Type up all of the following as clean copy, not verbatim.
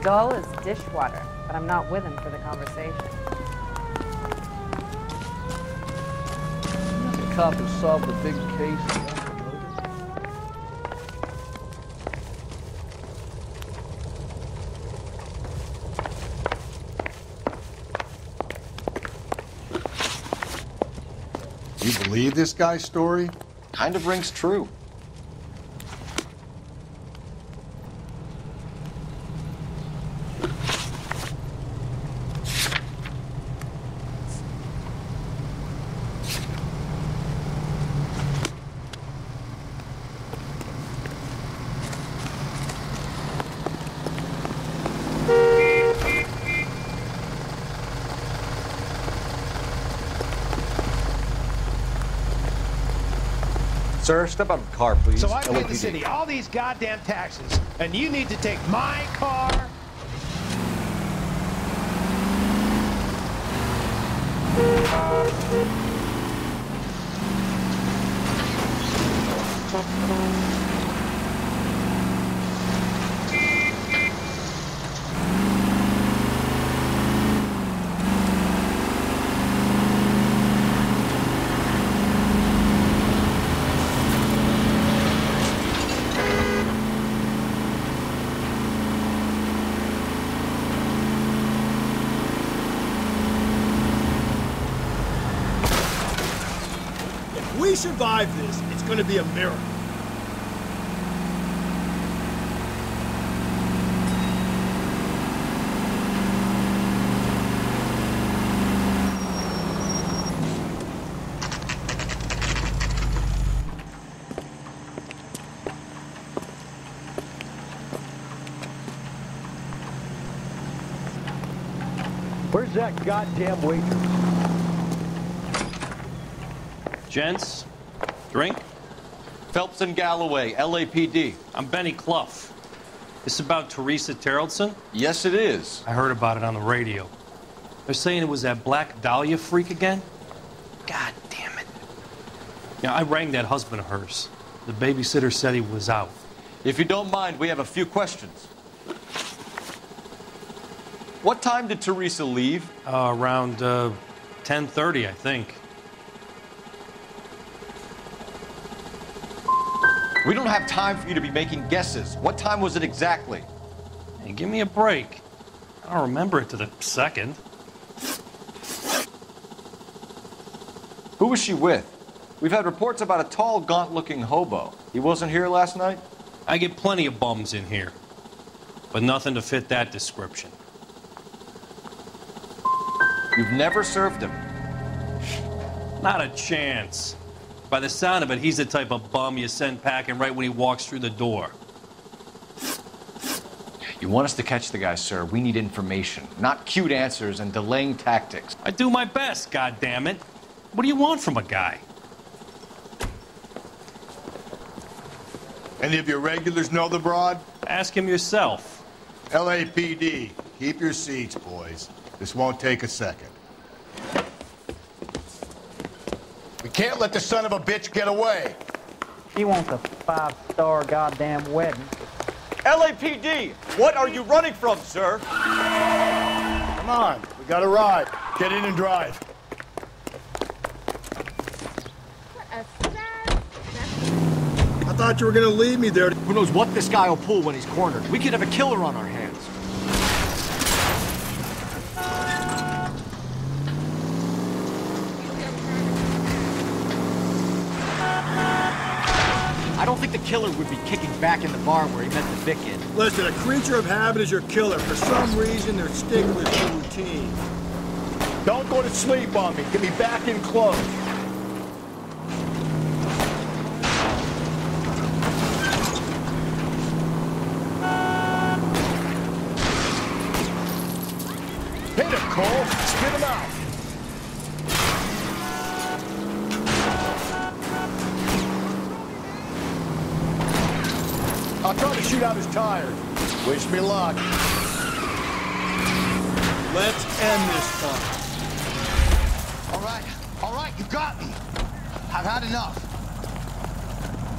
Dull as dishwater, but I'm not with him for the conversation. The cop has solved the big case. You believe this guy's story? Kind of rings true. Sir, step out of the car, please. So I pay the LAPD. city all these goddamn taxes, and you need to take my car? If we survive this, it's gonna be a miracle. Where's that goddamn waitress? Gents, drink? Phelps and Galloway, LAPD. I'm Benny Clough. This about Teresa Terrellson? Yes, it is. I heard about it on the radio. They're saying it was that Black Dahlia freak again? God damn it. Yeah, I rang that husband of hers. The babysitter said he was out. If you don't mind, we have a few questions. What time did Teresa leave? Around 10:30, I think. We don't have time for you to be making guesses. What time was it exactly? Hey, give me a break. I don't remember it to the second. Who was she with? We've had reports about a tall, gaunt-looking hobo. He wasn't here last night? I get plenty of bums in here, but nothing to fit that description. You've never served him. Not a chance. By the sound of it, he's the type of bum you send packing right when he walks through the door. You want us to catch the guy, sir. We need information, not cute answers and delaying tactics. I do my best, goddammit. What do you want from a guy? Any of your regulars know the broad? Ask him yourself. LAPD, keep your seats, boys. This won't take a second. We can't let the son of a bitch get away. She wants a 5-star goddamn wedding. LAPD, what are you running from, sir? Come on, we got a ride. Get in and drive. I thought you were gonna leave me there. Who knows what this guy will pull when he's cornered? We could have a killer on our hands. I don't think the killer would be kicking back in the bar where he met the Vic in. Listen, a creature of habit is your killer. For some reason, they're sticklers for routine. Don't go to sleep on me. Get me back in close. Hit him, Cole. Spit him out. I'll try to shoot out his tires. Wish me luck. Let's end this fun. All right, you got me. I've had enough.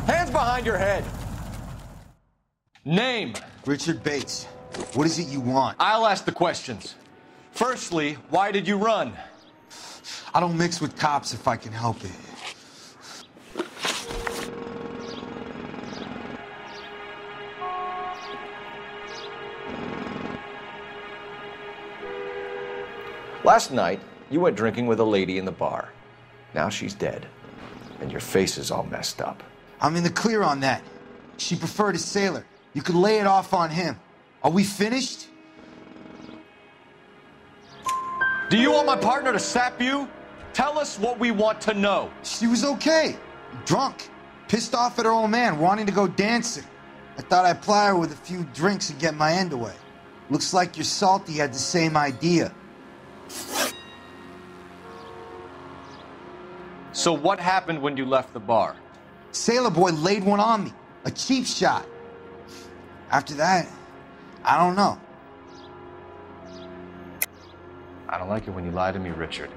Hands behind your head. Name. Richard Bates. What is it you want? I'll ask the questions. Firstly, why did you run? I don't mix with cops if I can help it. Last night, you went drinking with a lady in the bar. Now she's dead, and your face is all messed up. I'm in the clear on that. She preferred a sailor. You could lay it off on him. Are we finished? Do you want my partner to sap you? Tell us what we want to know. She was okay. Drunk. Pissed off at her old man, wanting to go dancing. I thought I'd ply her with a few drinks and get my end away. Looks like your Salty had the same idea. So what happened when you left the bar? Sailor boy laid one on me. A cheap shot. After that, I don't know. I don't like it when you lie to me, Richard.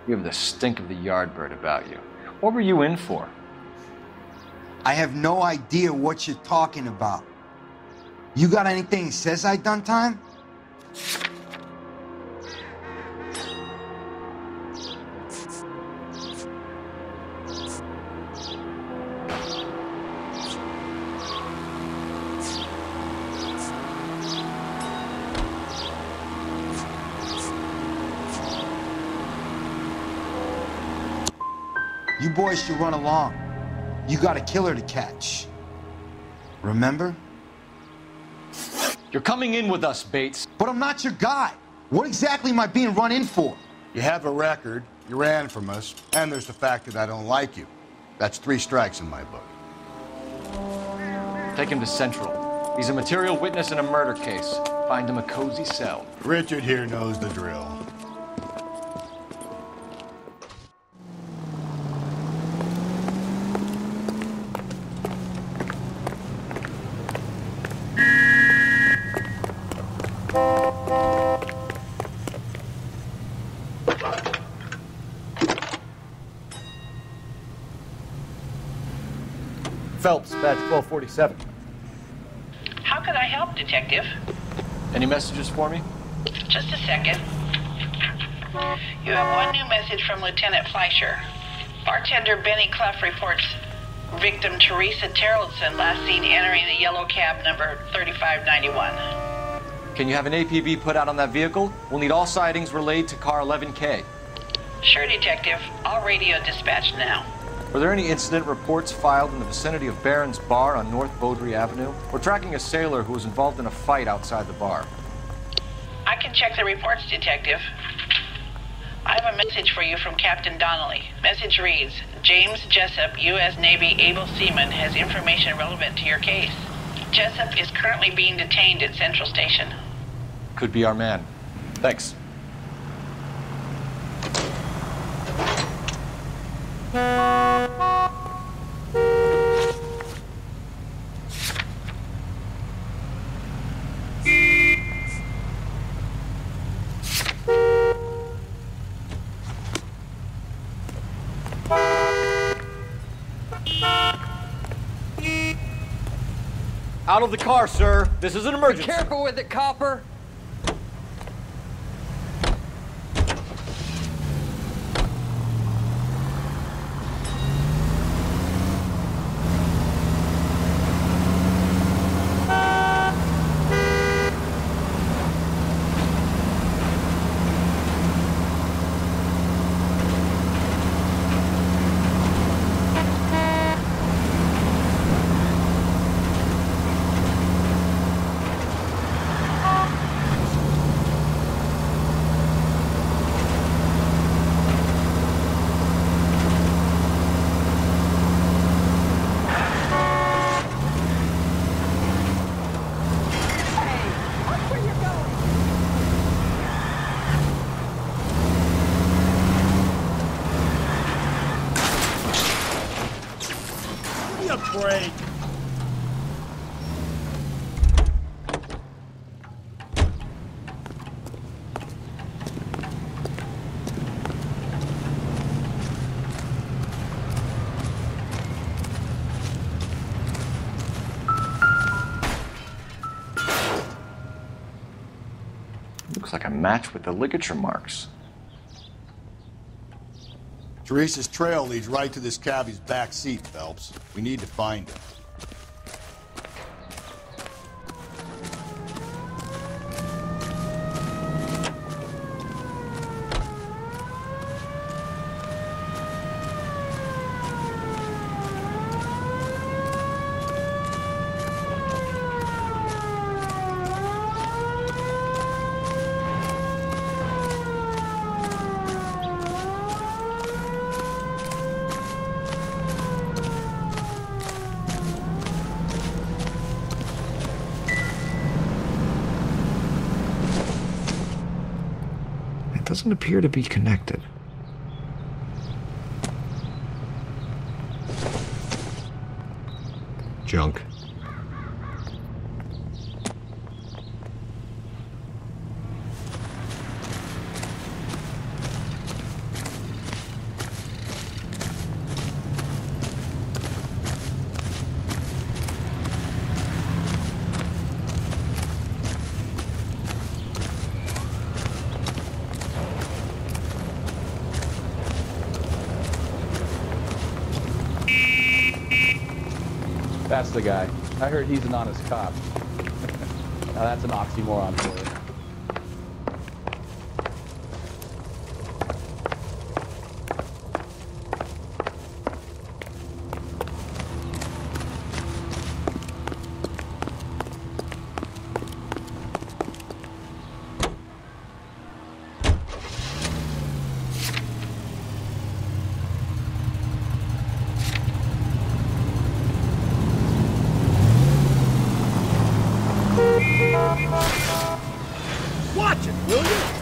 You have the stink of the yardbird about you. What were you in for? I have no idea what you're talking about. You got anything that says I done time? You boys should run along. You got a killer to catch. Remember? You're coming in with us, Bates. But I'm not your guy. What exactly am I being run in for? You have a record, you ran from us, and there's the fact that I don't like you. That's 3 strikes in my book. Take him to Central. He's a material witness in a murder case. Find him a cozy cell. Richard here knows the drill. Phelps, badge 1247. How can I help, Detective? Any messages for me? Just a second. You have one new message from Lieutenant Fleischer. Bartender Benny Clough reports victim Teresa Terrellson last seen entering the yellow cab number 3591. Can you have an APB put out on that vehicle? We'll need all sightings relayed to car 11K. Sure, Detective. All radio dispatched now. Were there any incident reports filed in the vicinity of Barron's Bar on North Beaudry Avenue? We're tracking a sailor who was involved in a fight outside the bar. I can check the reports, Detective. I have a message for you from Captain Donnelly. Message reads, James Jessup, U.S. Navy able seaman, has information relevant to your case. Jessup is currently being detained at Central Station. Could be our man. Thanks. Out of the car, sir. This is an emergency. Be careful with it, copper. Break. looks like a match with the ligature marks. Teresa's trail leads right to this cabbie's back seat, Phelps. We need to find him. Doesn't appear to be connected. Junk. That's the guy. I heard he's an honest cop. Now that's an oxymoron for you. Watch it, will you?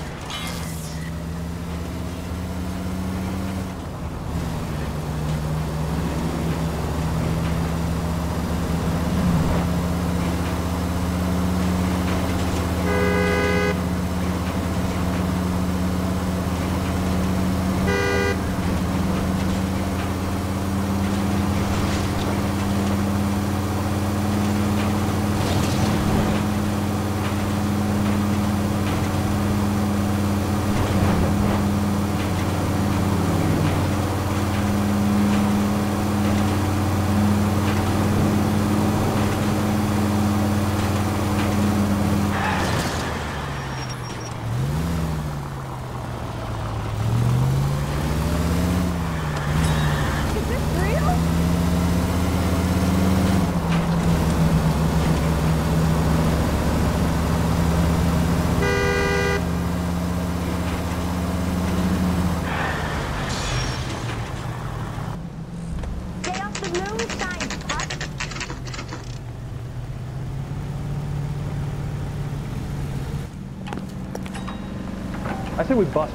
I say we bust.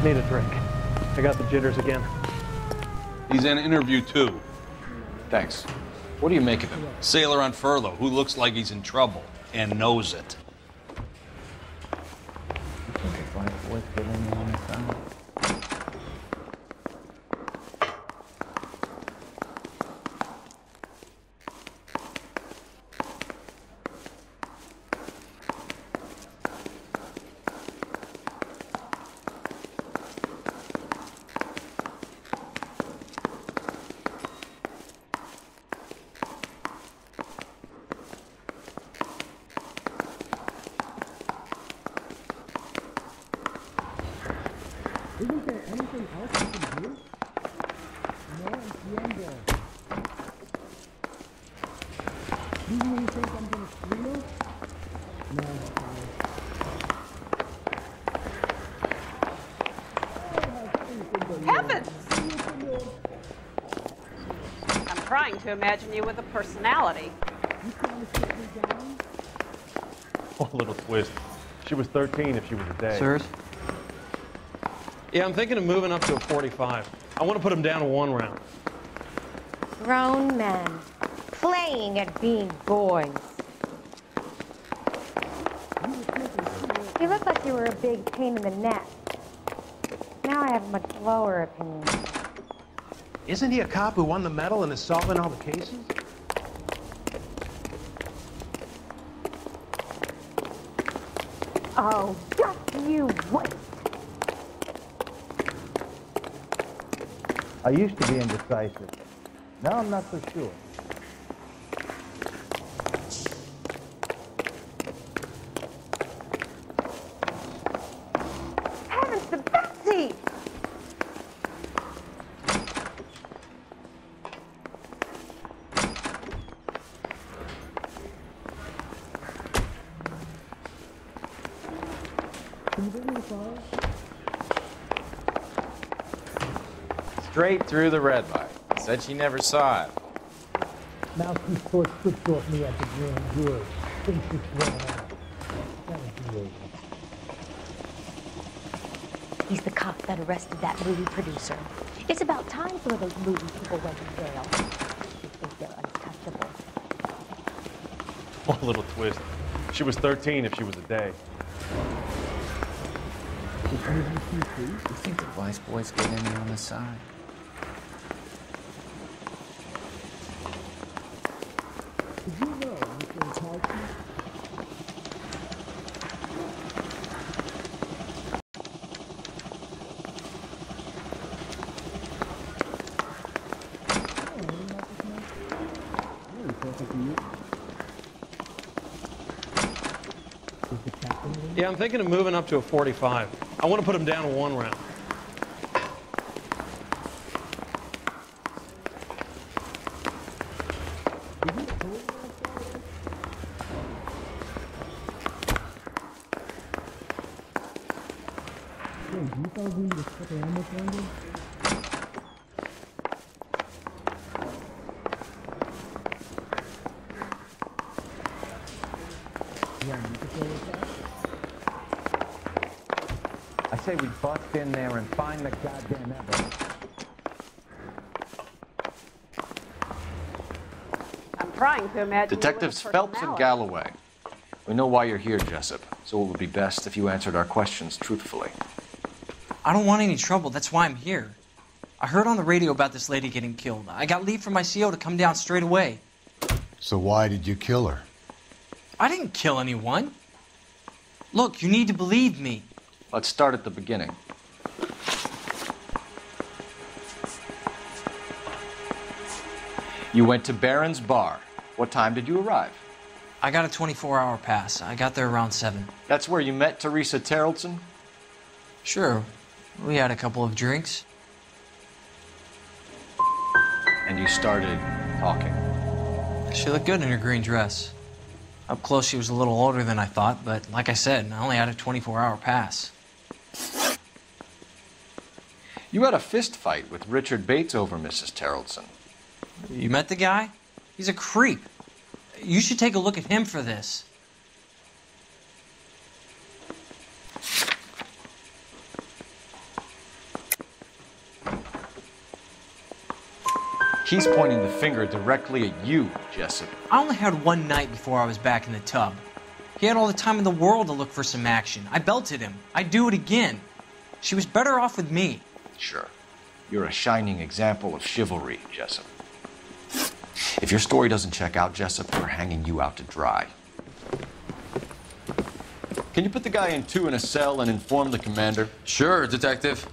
Need a drink. I got the jitters again. He's in interview 2. Thanks. What do you make of him? Sailor on furlough who looks like he's in trouble and knows it. Isn't there anything else you can do? No, entiendo. Do you really think I'm gonna squeal? No, Heavens! I'm trying to imagine you with a personality. You trying to sit me down? Oh, a little twist. She was 13 if she was a day. Sirs? Yeah, I'm thinking of moving up to a 45. I want to put him down to 1 round. Grown men playing at being boys. You look like you were a big pain in the neck. Now I have a much lower opinion. Isn't he a cop who won the medal and is solving all the cases? Oh, just you wait. I used to be indecisive. Now I'm not so sure. Heavens to Betsy! Can you bring me a car? Straight through the red light. Said she never saw it. Now she switched off me at the grand jury. Things just ran out. That was the over. He's the cop that arrested that movie producer. It's about time for those movie people went to jail. They think they're untouchable. One little twist. She was 13 if she was a day. You think the vice boys get any on the side? Did you know Mr. Intelligent? Yeah, I'm thinking of moving up to a 45. I want to put him down to 1 round. I say we bust in there and find the goddamn evidence. I'm trying to imagine. Detectives Phelps and Galloway. We know why you're here, Jessup, so it would be best if you answered our questions truthfully. I don't want any trouble. That's why I'm here. I heard on the radio about this lady getting killed. I got leave from my CO to come down straight away. So why did you kill her? I didn't kill anyone. Look, you need to believe me. Let's start at the beginning. You went to Barron's Bar. What time did you arrive? I got a 24-hour pass. I got there around 7. That's where you met Teresa Terrellson? Sure. We had a couple of drinks. And you started talking. She looked good in her green dress. Up close, she was a little older than I thought, but like I said, I only had a 24-hour pass. You had a fist fight with Richard Bates over Mrs. Terrellson. You met the guy? He's a creep. You should take a look at him for this. He's pointing the finger directly at you, Jessup. I only had one night before I was back in the tub. He had all the time in the world to look for some action. I belted him. I'd do it again. She was better off with me. Sure. You're a shining example of chivalry, Jessup. If your story doesn't check out, Jessup, we're hanging you out to dry. Can you put the guy in 2 in a cell and inform the commander? Sure, Detective.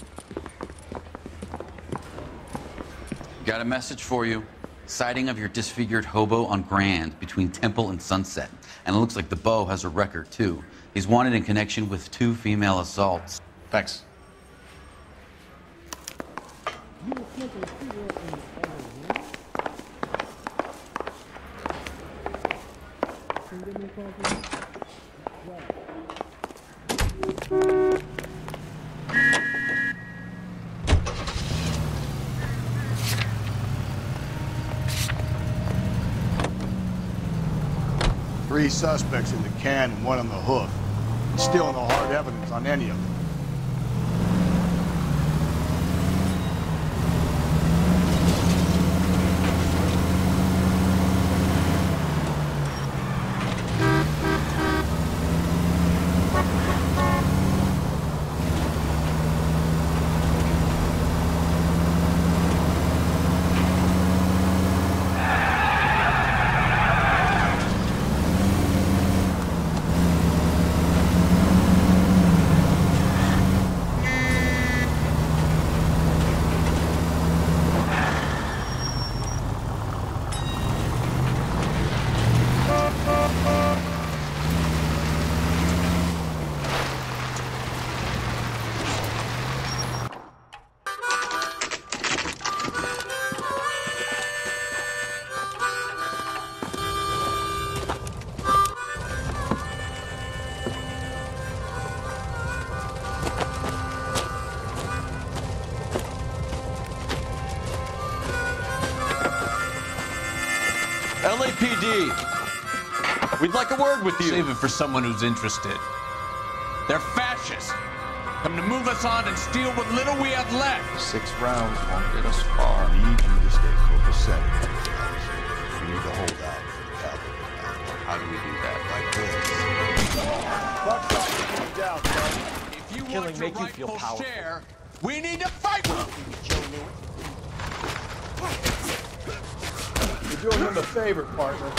Got a message for you. Sighting of your disfigured hobo on Grand between Temple and Sunset. And it looks like the beau has a record, too. He's wanted in connection with 2 female assaults. Thanks. Three suspects in the can and 1 on the hoof. Still no hard evidence on any of them. LAPD. We'd like a word with you. Save it for someone who's interested. They're fascists. Come to move us on and steal what little we have left. 6 rounds won't get us far. I need you to stay copacetic. We need to hold out for the cavalry. How do we do that? Like this. If you Killing want make your you feel rightful powerful. share, we need to fight with You're doing him a favor, partner.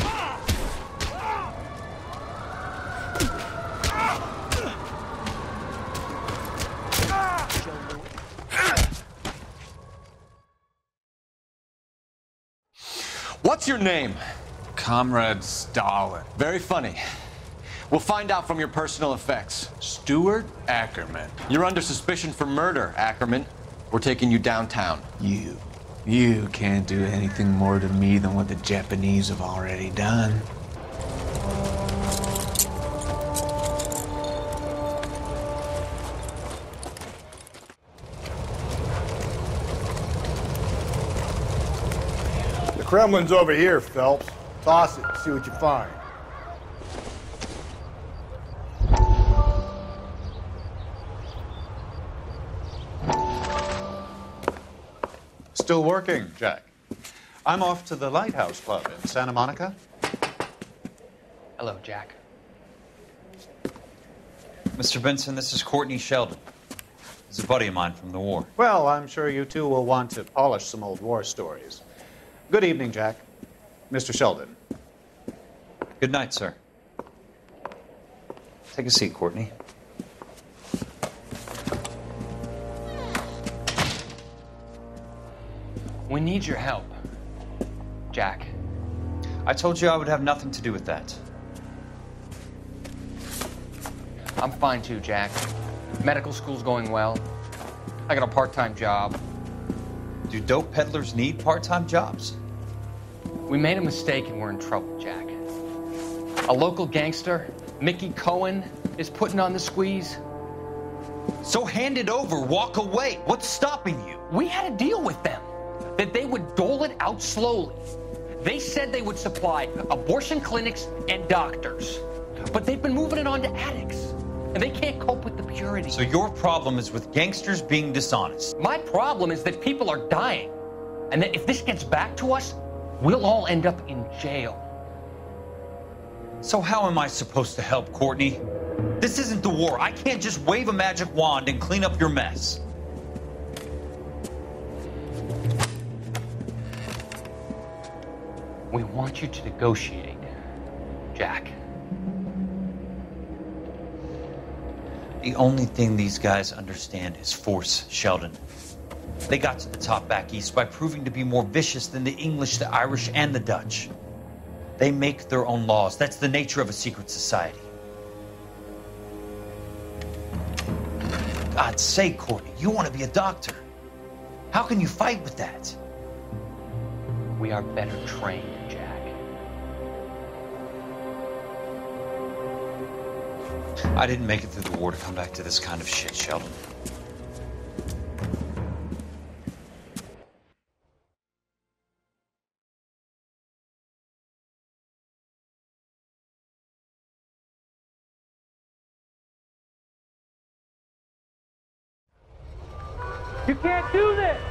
What's your name? Comrade Stalin. Very funny. We'll find out from your personal effects. Stuart Ackerman. You're under suspicion for murder, Ackerman. We're taking you downtown. You can't do anything more to me than what the Japanese have already done. The Kremlin's over here, Phelps. Toss it and see what you find. Still working, Jack. I'm off to the Lighthouse Club in Santa Monica. Hello, Jack. Mr. Benson, this is Courtney Sheldon. He's a buddy of mine from the war. Well, I'm sure you two will want to polish some old war stories. Good evening, Jack. Mr. Sheldon. Good night, sir. Take a seat, Courtney. We need your help, Jack. I told you I would have nothing to do with that. I'm fine too, Jack. Medical school's going well. I got a part-time job. Do dope peddlers need part-time jobs? We made a mistake and we're in trouble, Jack. A local gangster, Mickey Cohen, is putting on the squeeze. So hand it over, walk away. What's stopping you? We had a deal with them that they would dole it out slowly. They said they would supply abortion clinics and doctors, but they've been moving it on to addicts, and they can't cope with the purity. So your problem is with gangsters being dishonest. My problem is that people are dying, and that if this gets back to us, we'll all end up in jail. So how am I supposed to help, Courtney? This isn't the war. I can't just wave a magic wand and clean up your mess. We want you to negotiate, Jack. The only thing these guys understand is force, Sheldon. They got to the top back east by proving to be more vicious than the English, the Irish, and the Dutch. They make their own laws. That's the nature of a secret society. God's sake, Courtney, you want to be a doctor. How can you fight with that? We are better trained, Jack. I didn't make it through the war to come back to this kind of shit, Sheldon. You can't do this!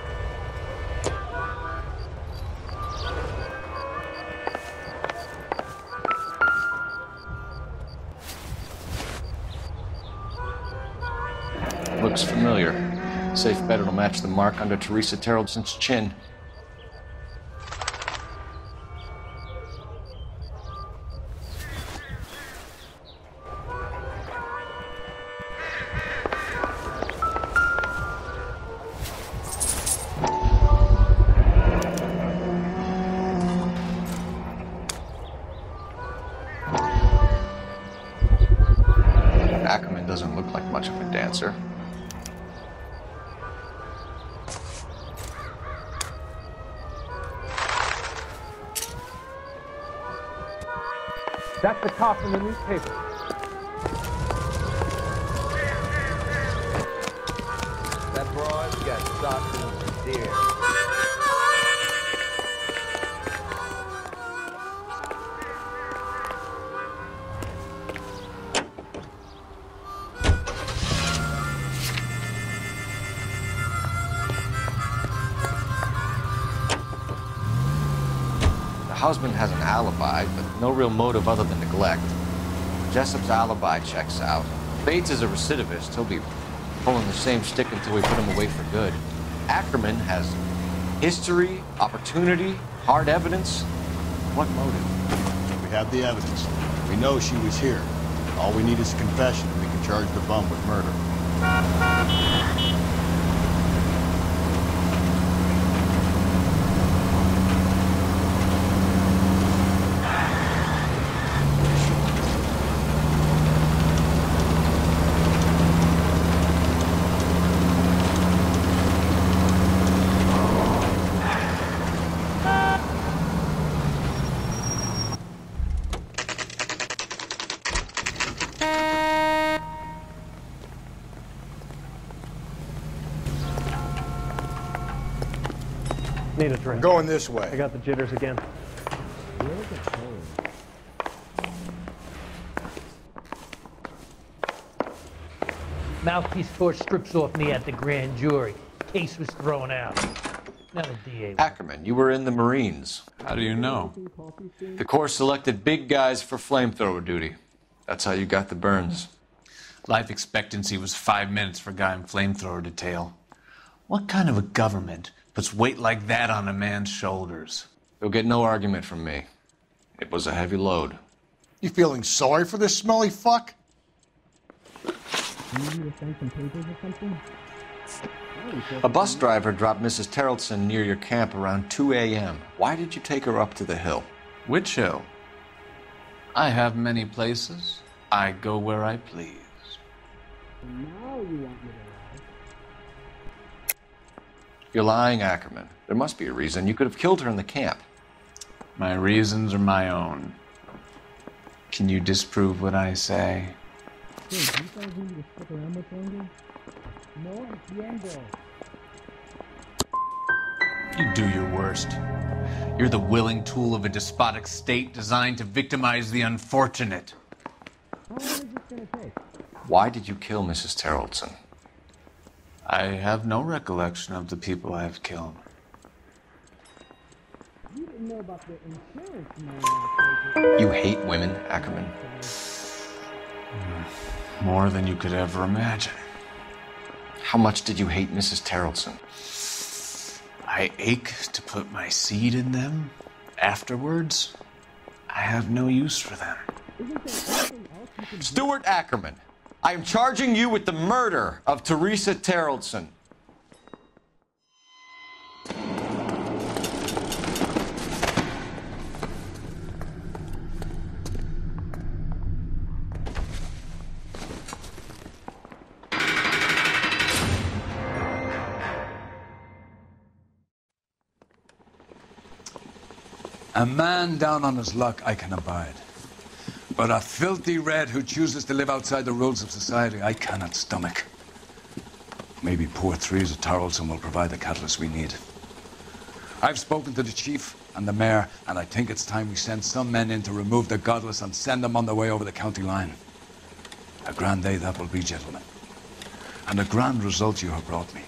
Looks familiar. Safe bet it'll match the mark under Teresa Terrelson's chin. Ackerman doesn't look like much of a dancer. That's the cop in the newspaper. That broad's got socks in the deer. husband has an alibi, but no real motive other than neglect. Jessup's alibi checks out. Bates is a recidivist. He'll be pulling the same stick until we put him away for good. Ackerman has history, opportunity, hard evidence. What motive? We have the evidence. We know she was here. All we need is a confession, and we can charge the bum with murder. Need a drink. Going this way. I got the jitters again. Mouthpiece tore strips off me at the grand jury. Case was thrown out. Now the DA. Ackerman, you were in the Marines. How do you know? The Corps selected big guys for flamethrower duty. That's how you got the burns. Life expectancy was 5 minutes for a guy in flamethrower detail. What kind of a government puts weight like that on a man's shoulders? You'll get no argument from me. It was a heavy load. You feeling sorry for this smelly fuck? A bus driver dropped Mrs. Terrelson near your camp around 2 a.m. Why did you take her up to the hill? Which hill? I have many places. I go where I please. Now you want me You're lying, Ackerman. There must be a reason. You could have killed her in the camp. My reasons are my own. Can you disprove what I say? to lie? No, it's the end goal. You do your worst. You're the willing tool of a despotic state designed to victimize the unfortunate. How long is this going to take? Why did you kill Mrs. Terrelson? I have no recollection of the people I have killed. You didn't know about the insurance money. You hate women, Ackerman? More than you could ever imagine. How much did you hate Mrs. Terrelson? I ache to put my seed in them. Afterwards, I have no use for them. Stuart Ackerman, I am charging you with the murder of Teresa Terrelson. A man down on his luck I can abide. But a filthy red who chooses to live outside the rules of society, I cannot stomach. Maybe poor Teresa Terrelson will provide the catalyst we need. I've spoken to the chief and the mayor, and I think it's time we send some men in to remove the godless and send them on their way over the county line. A grand day that will be, gentlemen. And a grand result you have brought me.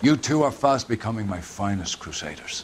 You two are fast becoming my finest crusaders.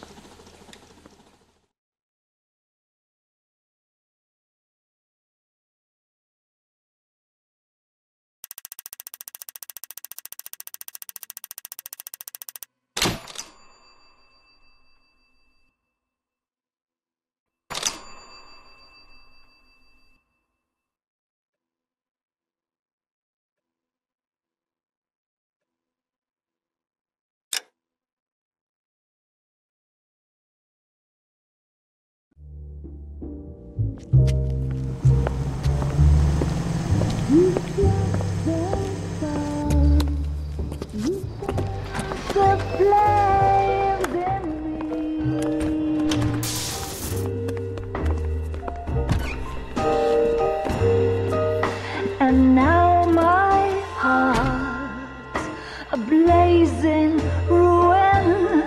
And now my heart's a blazing ruin.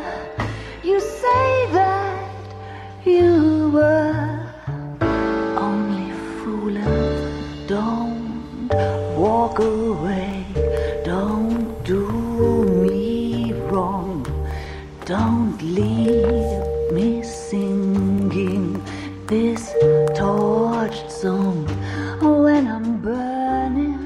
You say that you were only fooling. Don't walk away. Don't do me wrong. Don't leave me singing this torched zone when I'm burning.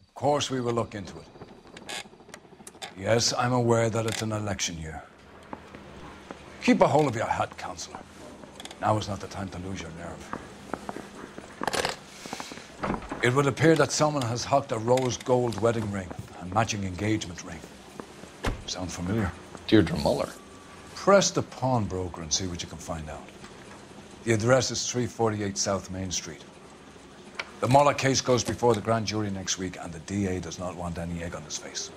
Of course we will look into it. Yes, I'm aware that it's an election year. Keep a hold of your hat, Counselor. Now is not the time to lose your nerve. It would appear that someone has hocked a rose gold wedding ring and matching engagement ring. Sound familiar? Deirdre Muller. Press the pawnbroker and see what you can find out. The address is 348 South Main Street. The Muller case goes before the grand jury next week, and the DA does not want any egg on his face.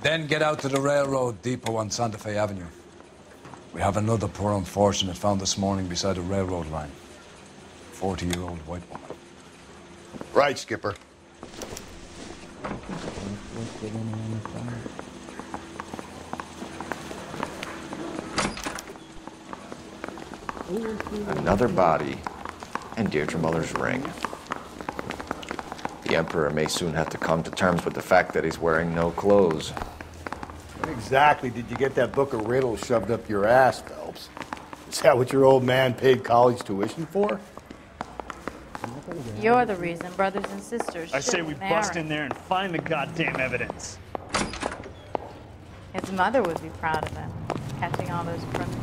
Then get out to the railroad depot on Santa Fe Avenue. We have another poor unfortunate found this morning beside a railroad line. 40-year-old white woman. Right, Skipper. Another body, and Deirdre Muller's ring. The Emperor may soon have to come to terms with the fact that he's wearing no clothes. When exactly did you get that book of riddles shoved up your ass, Phelps? Is that what your old man paid college tuition for? You're the reason brothers and sisters I say we shouldn't bust marry. in there and find the goddamn evidence. His mother would be proud of him, catching all those criminals.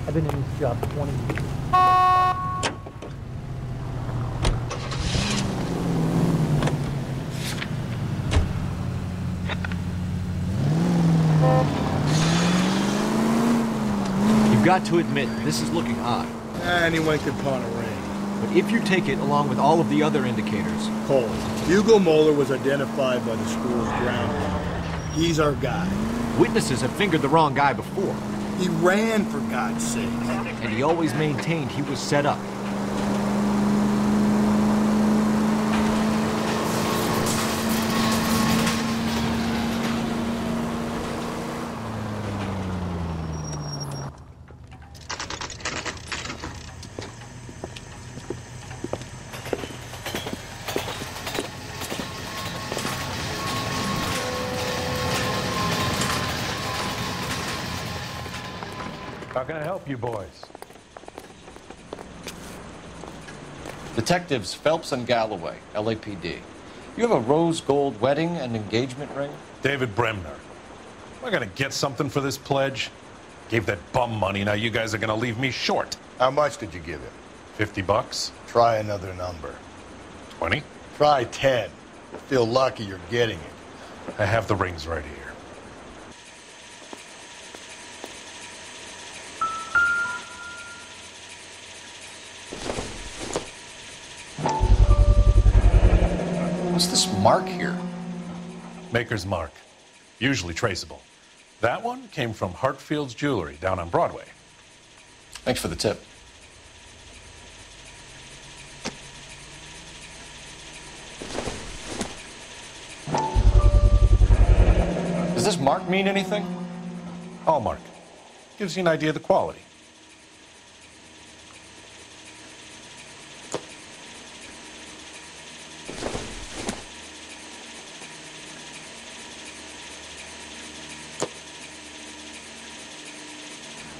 I've been in this job 20 years. You've got to admit, this is looking odd. Anyone could pawn a ring. But if you take it along with all of the other indicators... Cole, Hugo Moeller was identified by the school's ground. He's our guy. Witnesses have fingered the wrong guy before. He ran, for God's sake. And he always maintained he was set up. How can I help you boys? Detectives Phelps and Galloway, LAPD. You have a rose gold wedding and engagement ring? David Bremner. Am I gonna get something for this pledge? Gave that bum money, now you guys are gonna leave me short. How much did you give him? $50? Try another number. 20? Try 10. Feel lucky you're getting it. I have the rings right here. What's this mark here? Maker's mark. Usually traceable. That one came from Hartfield's Jewelry down on Broadway. Thanks for the tip. Does this mark mean anything? Hallmark. Gives you an idea of the quality.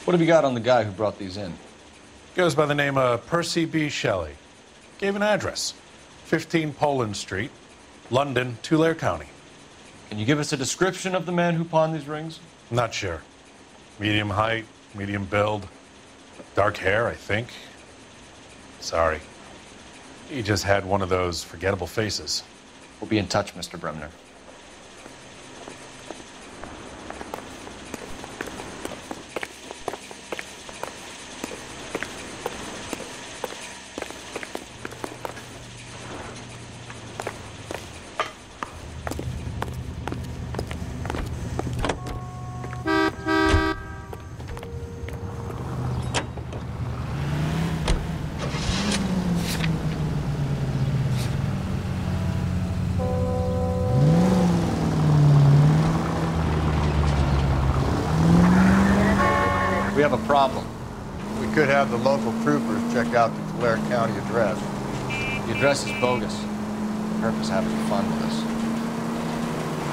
What have you got on the guy who brought these in? Goes by the name of Percy B. Shelley. Gave an address. 15 Poland Street, London, Tulare County. Can you give us a description of the man who pawned these rings? Not sure. Medium height, medium build. Dark hair, I think. Sorry. He just had one of those forgettable faces. We'll be in touch, Mr. Bremner. We have a problem. We could have the local troopers check out the Tulare County address. The address is bogus. Herb is having fun with us.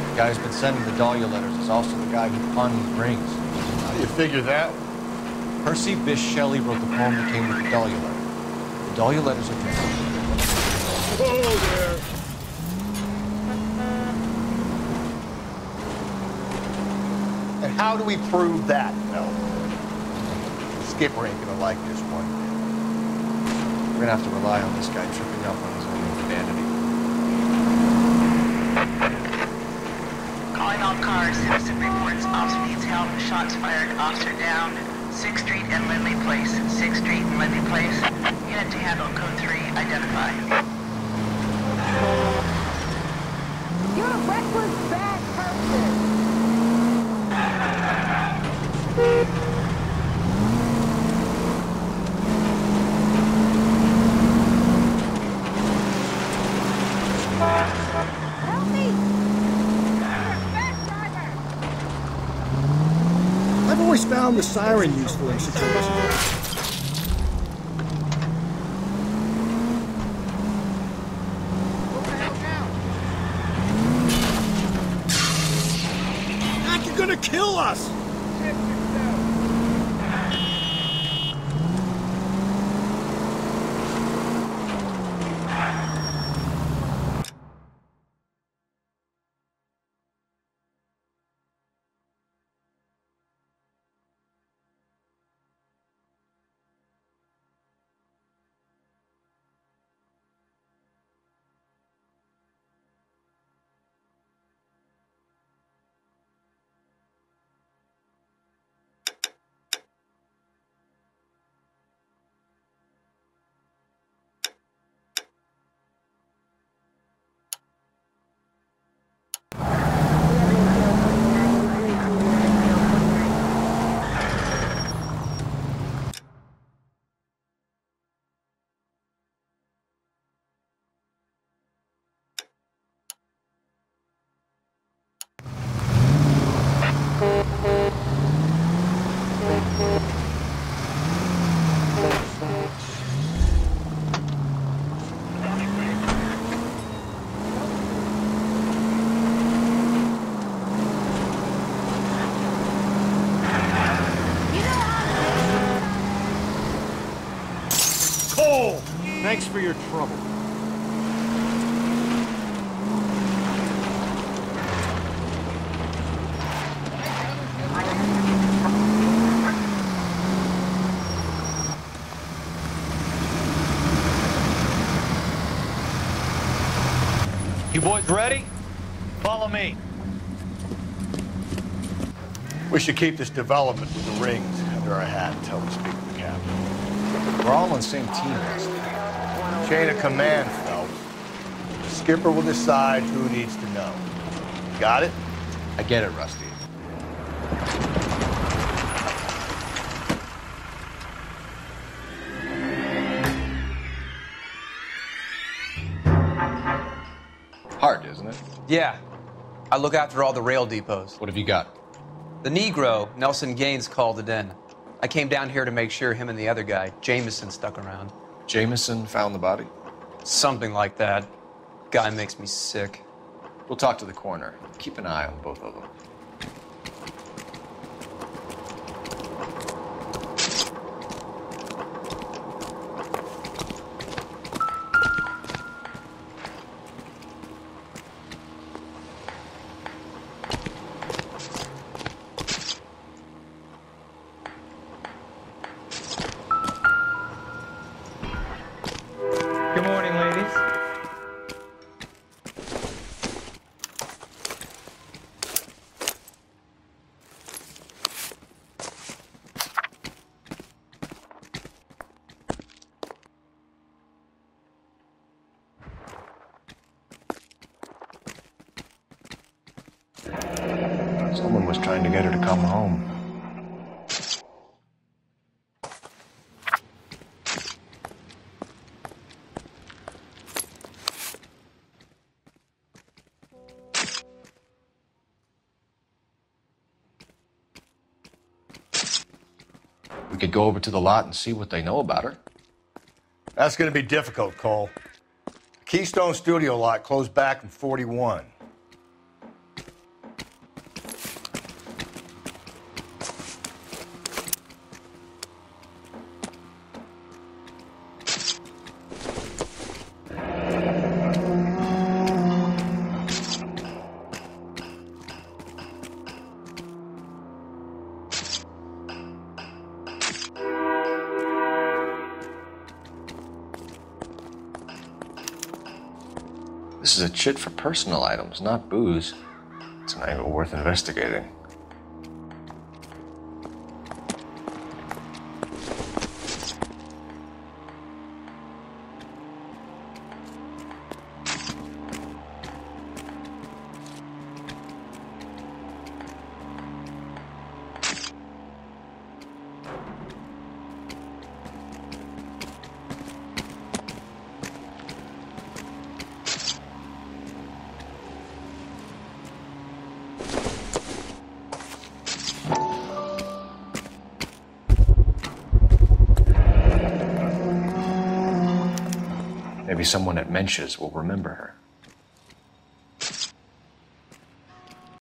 The guy who's been sending the Dahlia letters is also the guy who pawned these rings. How do you figure that? Percy Bysshe Shelley wrote the poem that came with the Dahlia letter. The Dahlia letters are drowned. Whoa there! And how do we prove that, Mel? Skipper ain't gonna like this one. We're gonna have to rely on this guy tripping up on his own vanity. Calling all cars, citizen reports. Officer needs help. Shots fired. Officer down. 6th Street and Lindley Place. 6th Street and Lindley Place. Unit to handle. Code 3. Identify. You're a reckless, bad person. Help me! I've always found the siren useful in situations. You're gonna kill us! Thanks for your trouble. You boys ready? Follow me. We should keep this development with the rings under our hat until we speak with the captain. We're all on the same team, Rusty. Chain of command, Phelps. The skipper will decide who needs to know. Got it? I get it, Rusty. Hard, isn't it? Yeah. I look after all the rail depots. What have you got? The Negro, Nelson Gaines, called it in. I came down here to make sure him and the other guy, Jameson, stuck around. Jameson found the body? Something like that. Guy makes me sick. We'll talk to the coroner. Keep an eye on both of them. Good morning, ladies. Someone was trying to get her to come home. We could go over to the lot and see what they know about her. That's going to be difficult, Cole. Keystone Studio lot closed back in '41. This is a chit for personal items, not booze. It's an angle worth investigating. Maybe someone at Mensch's will remember her.